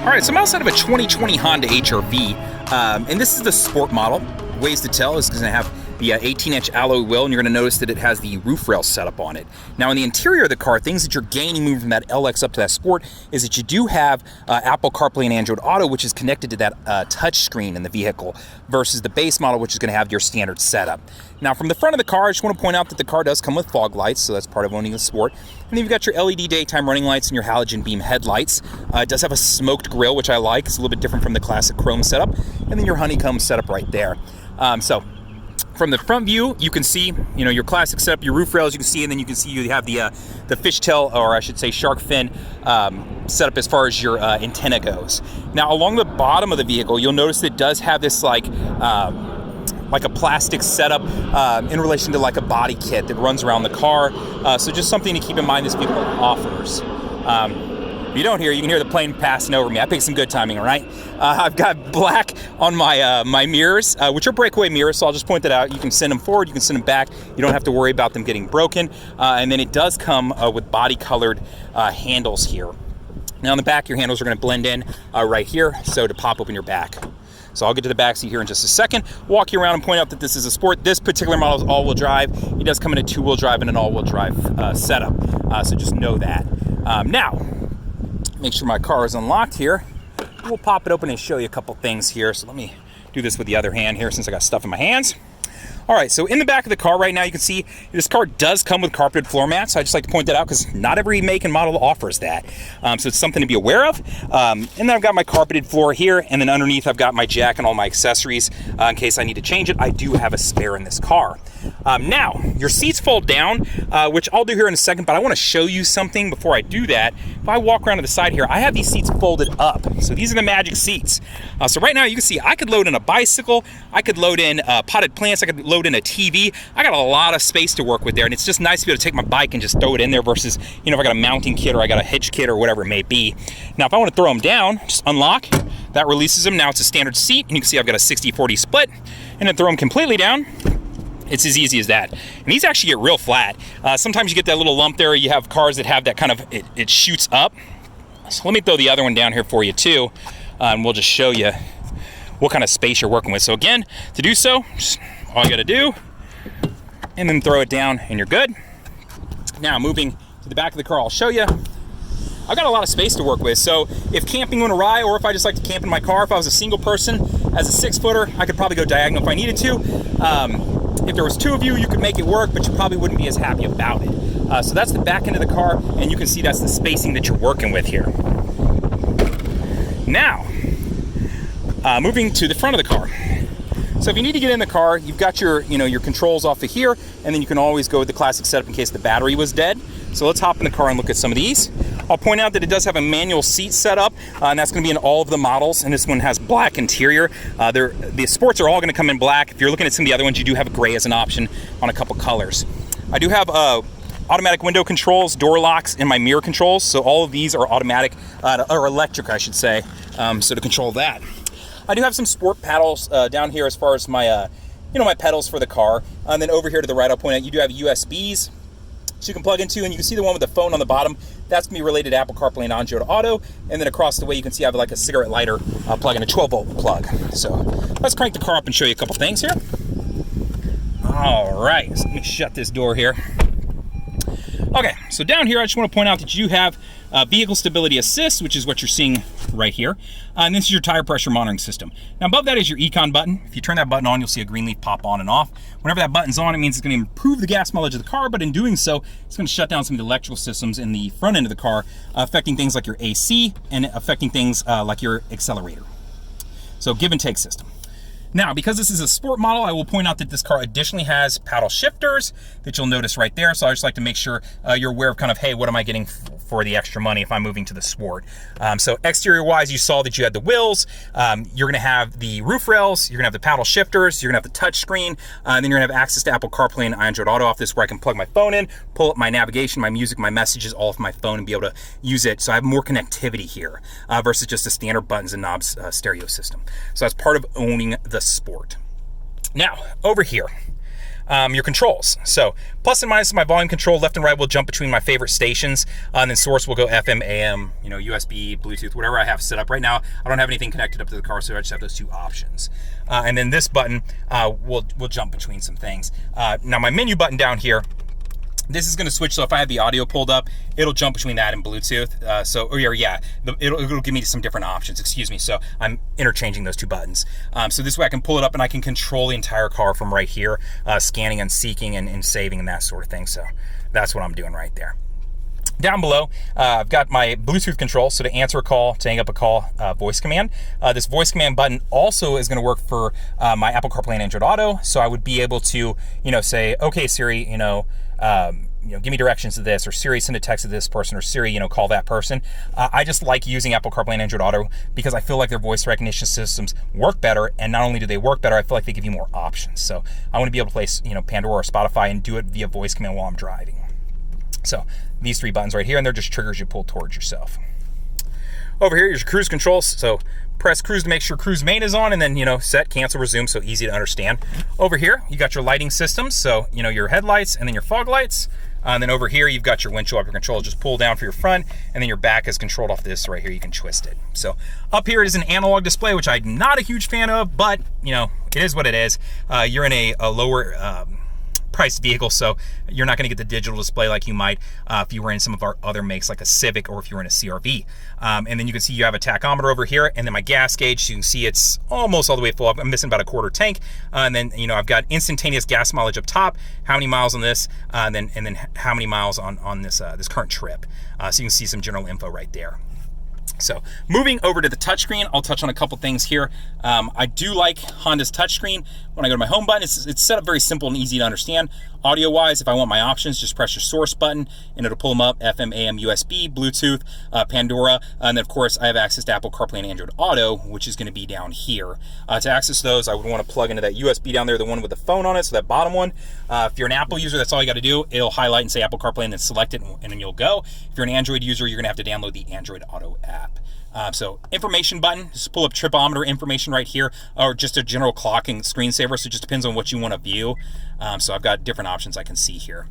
All right, so I'm outside of a 2020 Honda HR-V, and this is the sport model. Ways to tell is going to have the 18-inch alloy wheel, and you're going to notice that it has the roof rail setup on it. Now, in the interior of the car, things that you're gaining moving from that LX up to that Sport is that you do have Apple CarPlay and Android Auto, which is connected to that touch screen in the vehicle, versus the base model, which is going to have your standard setup. Now, from the front of the car, I just want to point out that the car does come with fog lights, so that's part of owning the Sport. And then you've got your LED daytime running lights and your halogen beam headlights. It does have a smoked grille, which I like. It's a little bit different from the classic chrome setup. And then your honeycomb setup right there. So from the front view, you can see, your classic setup, your roof rails, you can see, and then you can see you have the fishtail, or I should say shark fin setup as far as your antenna goes. Now, along the bottom of the vehicle, you'll notice that it does have this like a plastic setup in relation to like a body kit that runs around the car. So just something to keep in mind this vehicle offers. If you don't hear, you can hear the plane passing over me. I picked some good timing, all right? I've got black on my my mirrors, which are breakaway mirrors, so I'll just point that out. You can send them forward, you can send them back. You don't have to worry about them getting broken. And then it does come with body-colored handles here. Now, on the back, your handles are going to blend in right here, so to pop open your back. So I'll get to the back seat here in just a second, walk you around and point out that this is a Sport. This particular model is all-wheel drive. It does come in a two-wheel drive and an all-wheel drive setup, so just know that. Now, make sure my car is unlocked here. We'll pop it open and show you a couple things here. So let me do this with the other hand here since I got stuff in my hands. All right, so in the back of the car right now, you can see this car does come with carpeted floor mats. So I just like to point that out because not every make and model offers that. So it's something to be aware of. And then I've got my carpeted floor here, and then underneath I've got my jack and all my accessories in case I need to change it. I do have a spare in this car. Now, your seats fold down, which I'll do here in a second, but I want to show you something before I do that. If I walk around to the side here, I have these seats folded up. So these are the magic seats. So right now you can see I could load in a bicycle, I could load in potted plants, I could load in a TV. I got a lot of space to work with there, and it's just nice to be able to take my bike and just throw it in there versus, if I got a mounting kit or I got a hitch kit or whatever it may be. Now, if I want to throw them down, just unlock, that releases them. Now it's a standard seat, and you can see I've got a 60-40 split, and then throw them completely down. It's as easy as that. And these actually get real flat. Sometimes you get that little lump there. You have cars that have that kind of, it shoots up. So let me throw the other one down here for you too, and we'll just show you what kind of space you're working with. So again, to do so, just all you gotta do, and then throw it down and you're good. Now moving to the back of the car, I'll show you. I've got a lot of space to work with, so if camping went awry, or if I just like to camp in my car, if I was a single person, as a 6-footer, I could probably go diagonal if I needed to. If there was two of you, you could make it work, but you probably wouldn't be as happy about it. So that's the back end of the car, and you can see that's the spacing that you're working with here. Now, moving to the front of the car. So if you need to get in the car, you've got your, your controls off of here, and then you can always go with the classic setup in case the battery was dead. So let's hop in the car and look at some of these. I'll point out that it does have a manual seat setup, and that's going to be in all of the models, and this one has black interior. The Sports are all going to come in black. If you're looking at some of the other ones, you do have gray as an option on a couple colors. I do have automatic window controls, door locks, and my mirror controls. So all of these are automatic, or electric, I should say, so to control that. I do have some Sport paddles down here as far as my, my pedals for the car. And then over here to the right, I'll point out you do have USBs, so you can plug into, and you can see the one with the phone on the bottom. That's going to be related to Apple CarPlay and Android Auto. And then across the way, you can see I have like a cigarette lighter plug and a 12-volt plug. So let's crank the car up and show you a couple things here. All right, so let me shut this door here. Okay, so down here, I just want to point out that you have vehicle stability assist, which is what you're seeing right here. And this is your tire pressure monitoring system. Now above that is your econ button. If you turn that button on, you'll see a green leaf pop on and off. Whenever that button's on, it means it's going to improve the gas mileage of the car, but in doing so, it's going to shut down some of the electrical systems in the front end of the car, affecting things like your AC and affecting things like your accelerator. So give and take system. Now, because this is a Sport model, I will point out that this car additionally has paddle shifters that you'll notice right there. So I just like to make sure you're aware of kind of, hey, what am I getting for the extra money if I'm moving to the Sport? So exterior-wise, you saw that you had the wheels. You're going to have the roof rails. You're going to have the paddle shifters. You're going to have the touch screen. And then you're going to have access to Apple CarPlay and Android Auto off this, where I can plug my phone in, pull up my navigation, my music, my messages, all off my phone, and be able to use it. So I have more connectivity here versus just a standard buttons and knobs stereo system. So that's part of owning the Sport. Now, over here, your controls. So plus and minus my volume control, left and right will jump between my favorite stations, and then source will go FM, AM, USB, Bluetooth, whatever I have set up. Right now, I don't have anything connected up to the car, so I just have those 2 options. And then this button will jump between some things. Now my menu button down here, this is going to switch, so if I have the audio pulled up, it'll jump between that and Bluetooth. It'll give me some different options, excuse me. So I'm interchanging those 2 buttons. So this way I can pull it up and I can control the entire car from right here, scanning and seeking and saving and that sort of thing. So that's what I'm doing right there. Down below, I've got my Bluetooth control. So to answer a call, to hang up a call, voice command. This voice command button also is going to work for my Apple Carplay and Android Auto. So I would be able to, say, okay, Siri, give me directions to this, or Siri, send a text to this person, or Siri, call that person. I just like using Apple Carplay and Android Auto because I feel like their voice recognition systems work better, and not only do they work better, I feel like they give you more options. So I want to be able to play, Pandora or Spotify and do it via voice command while I'm driving. So these 3 buttons right here, and they're just triggers you pull towards yourself. Over here, here's your cruise controls. So press cruise to make sure cruise main is on, and then, set, cancel, resume, so easy to understand. Over here, you got your lighting systems. So, your headlights and then your fog lights. And then over here, you've got your windshield wiper control. Just pull down for your front, and then your back is controlled off this right here. You can twist it. So up here, it is an analog display, which I'm not a huge fan of, but, it is what it is. You're in a lower priced vehicle, so you're not going to get the digital display like you might if you were in some of our other makes like a Civic, or if you were in a CR-V. And then you can see you have a tachometer over here, and then my gas gauge, so you can see it's almost all the way full. I'm missing about a quarter tank. And then I've got instantaneous gas mileage up top, how many miles on this, and then how many miles on this this current trip. So you can see some general info right there. So moving over to the touchscreen, I'll touch on a couple things here. I do like Honda's touchscreen. When I go to my home button, it's set up very simple and easy to understand. Audio-wise, if I want my options, just press your source button, and it'll pull them up: FM, AM, USB, Bluetooth, Pandora, and then of course I have access to Apple Carplay and Android Auto, which is going to be down here. To access those, I would want to plug into that USB down there, the one with the phone on it, so that bottom one. If you're an Apple user, that's all you got to do. It'll highlight and say Apple Carplay, and then select it, and then you'll go. If you're an Android user, you're going to have to download the Android Auto app. So information button, just pull up tripometer information right here, or just a general clocking screensaver. So it just depends on what you want to view. So I've got different options I can see here.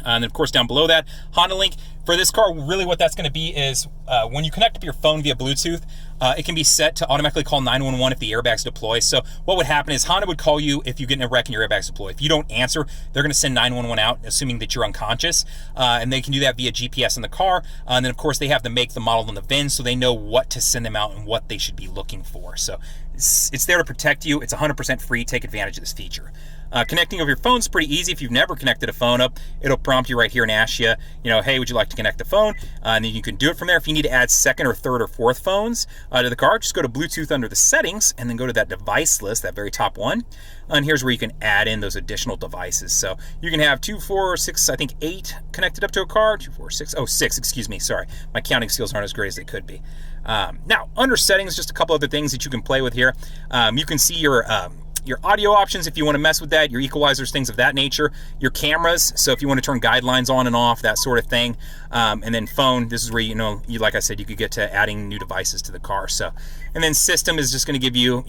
And then of course down below that, Honda Link. For this car, really what that's going to be is when you connect up your phone via Bluetooth, it can be set to automatically call 911 if the airbags deploy. So what would happen is Honda would call you if you get in a wreck and your airbags deploy. If you don't answer, they're going to send 911 out, assuming that you're unconscious. And they can do that via GPS in the car. And then of course they have the make, the model, and the VIN, so they know what to send them out and what they should be looking for. So it's there to protect you. It's 100% free. Take advantage of this feature. Connecting over your phone is pretty easy. If you've never connected a phone up, it'll prompt you right here and ask you, hey, would you like to connect the phone? And then you can do it from there. If you need to add second or third or fourth phones to the car, just go to Bluetooth under the settings, and then go to that device list, that very top one. And here's where you can add in those additional devices. So you can have 2, 4, 6, I think 8 connected up to a car. 2, 4, 6, 6, excuse me, sorry. My counting skills aren't as great as they could be. Now, under settings, just a couple other things that you can play with here. You can see your audio options if you want to mess with that, your equalizers, things of that nature, your cameras, so if you want to turn guidelines on and off, that sort of thing. And then phone, this is where like I said, you could get to adding new devices to the car. So, and then system is just going to give you,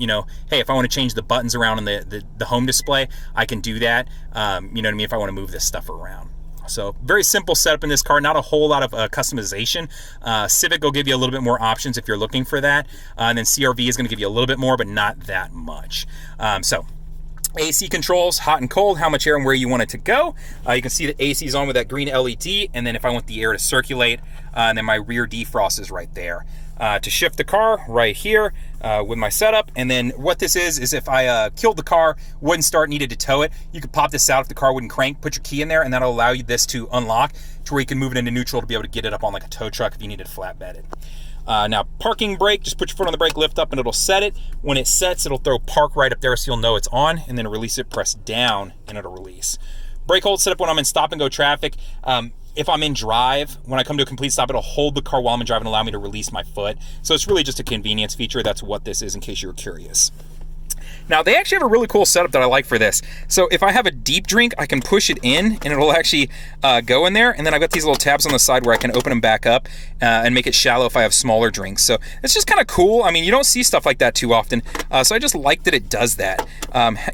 hey, if I want to change the buttons around in the home display, I can do that. You know what I mean, if I want to move this stuff around. So very simple setup in this car, not a whole lot of customization. Civic will give you a little bit more options if you're looking for that. And then CR-V is going to give you a little bit more, but not that much. So AC controls, hot and cold, how much air and where you want it to go. You can see the AC is on with that green LED, and then if I want the air to circulate, and then my rear defrost is right there. To shift the car right here with my setup. And then what this is if I killed the car, wouldn't start, needed to tow it, you could pop this out if the car wouldn't crank, put your key in there, and that'll allow you this to unlock to where you can move it into neutral to be able to get it up on like a tow truck if you needed to flatbed it. Now parking brake, just put your foot on the brake, lift up, and it'll set it. When it sets, it'll throw park right up there so you'll know it's on, and then release it, press down, and it'll release. Brake hold set up when I'm in stop and go traffic. If I'm in drive, when I come to a complete stop, it'll hold the car while I'm in drive and allow me to release my foot. So it's really just a convenience feature. That's what this is, in case you were curious. Now, they actually have a really cool setup that I like for this. So if I have a deep drink, I can push it in and it'll actually go in there. And then I've got these little tabs on the side where I can open them back up and make it shallow if I have smaller drinks. So it's just kind of cool. I mean, you don't see stuff like that too often. So I just like that it does that.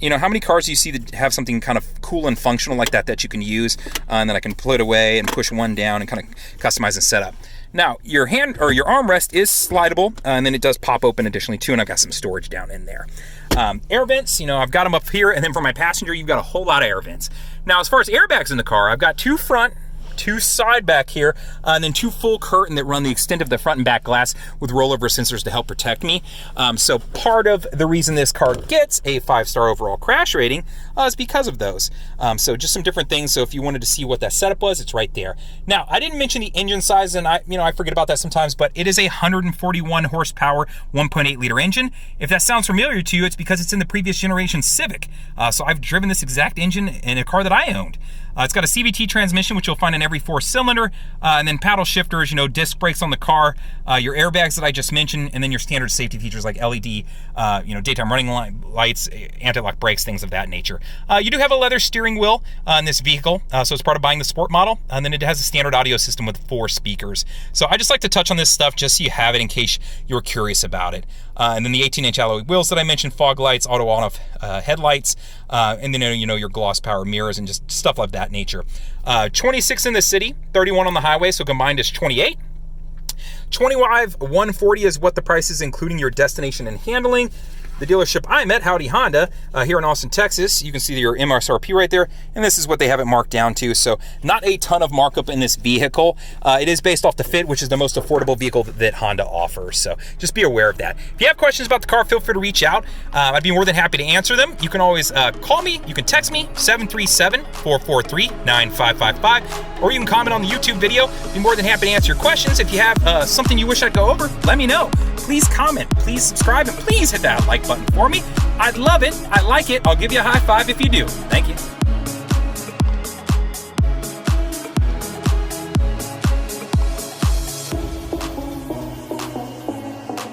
You know, how many cars do you see that have something kind of cool and functional like that that you can use and then I can pull it away and push one down and kind of customize and set up. Now, your hand or your armrest is slidable, and then it does pop open additionally too, and I've got some storage down in there. Air vents, you know, I've got them up here, and then for my passenger, you've got a whole lot of air vents. Now, as far as airbags in the car, I've got 2 front, 2 side back here, and then 2 full curtain that run the extent of the front and back glass with rollover sensors to help protect me. So part of the reason this car gets a 5-star overall crash rating is because of those. So just some different things. So if you wanted to see what that setup was, it's right there. Now, I didn't mention the engine size, and I forget about that sometimes, but it is a 141 horsepower, 1.8 liter engine. If that sounds familiar to you, it's because it's in the previous generation Civic. So I've driven this exact engine in a car that I owned. It's got a CVT transmission, which you'll find in every 4-cylinder, and then paddle shifters, you know, disc brakes on the car, your airbags that I just mentioned, and then your standard safety features like LED, you know, daytime running lights, anti-lock brakes, things of that nature. You do have a leather steering wheel in this vehicle, so it's part of buying the sport model, and then it has a standard audio system with 4 speakers. So I just like to touch on this stuff just so you have it in case you're curious about it. And then the 18-inch alloy wheels that I mentioned, fog lights, auto on-off headlights, and then, you know, your gloss power mirrors and just stuff like that nature. 26 in the city, 31 on the highway, so combined is 28. 25, 140 is what the price is, including your destination and handling. The dealership I'm at, Howdy Honda, here in Austin, Texas, you can see your MSRP right there, and this is what they have it marked down to. So not a ton of markup in this vehicle. It is based off the Fit, which is the most affordable vehicle that Honda offers. So just be aware of that. If you have questions about the car, feel free to reach out. I'd be more than happy to answer them. You can always call me. You can text me, 737-443-9555, or you can comment on the YouTube video. I'd be more than happy to answer your questions. If you have something you wish I'd go over, let me know. Please comment, please subscribe, and please hit that like button for me. I'd love it. I like it. I'll give you a high five if you do. Thank you.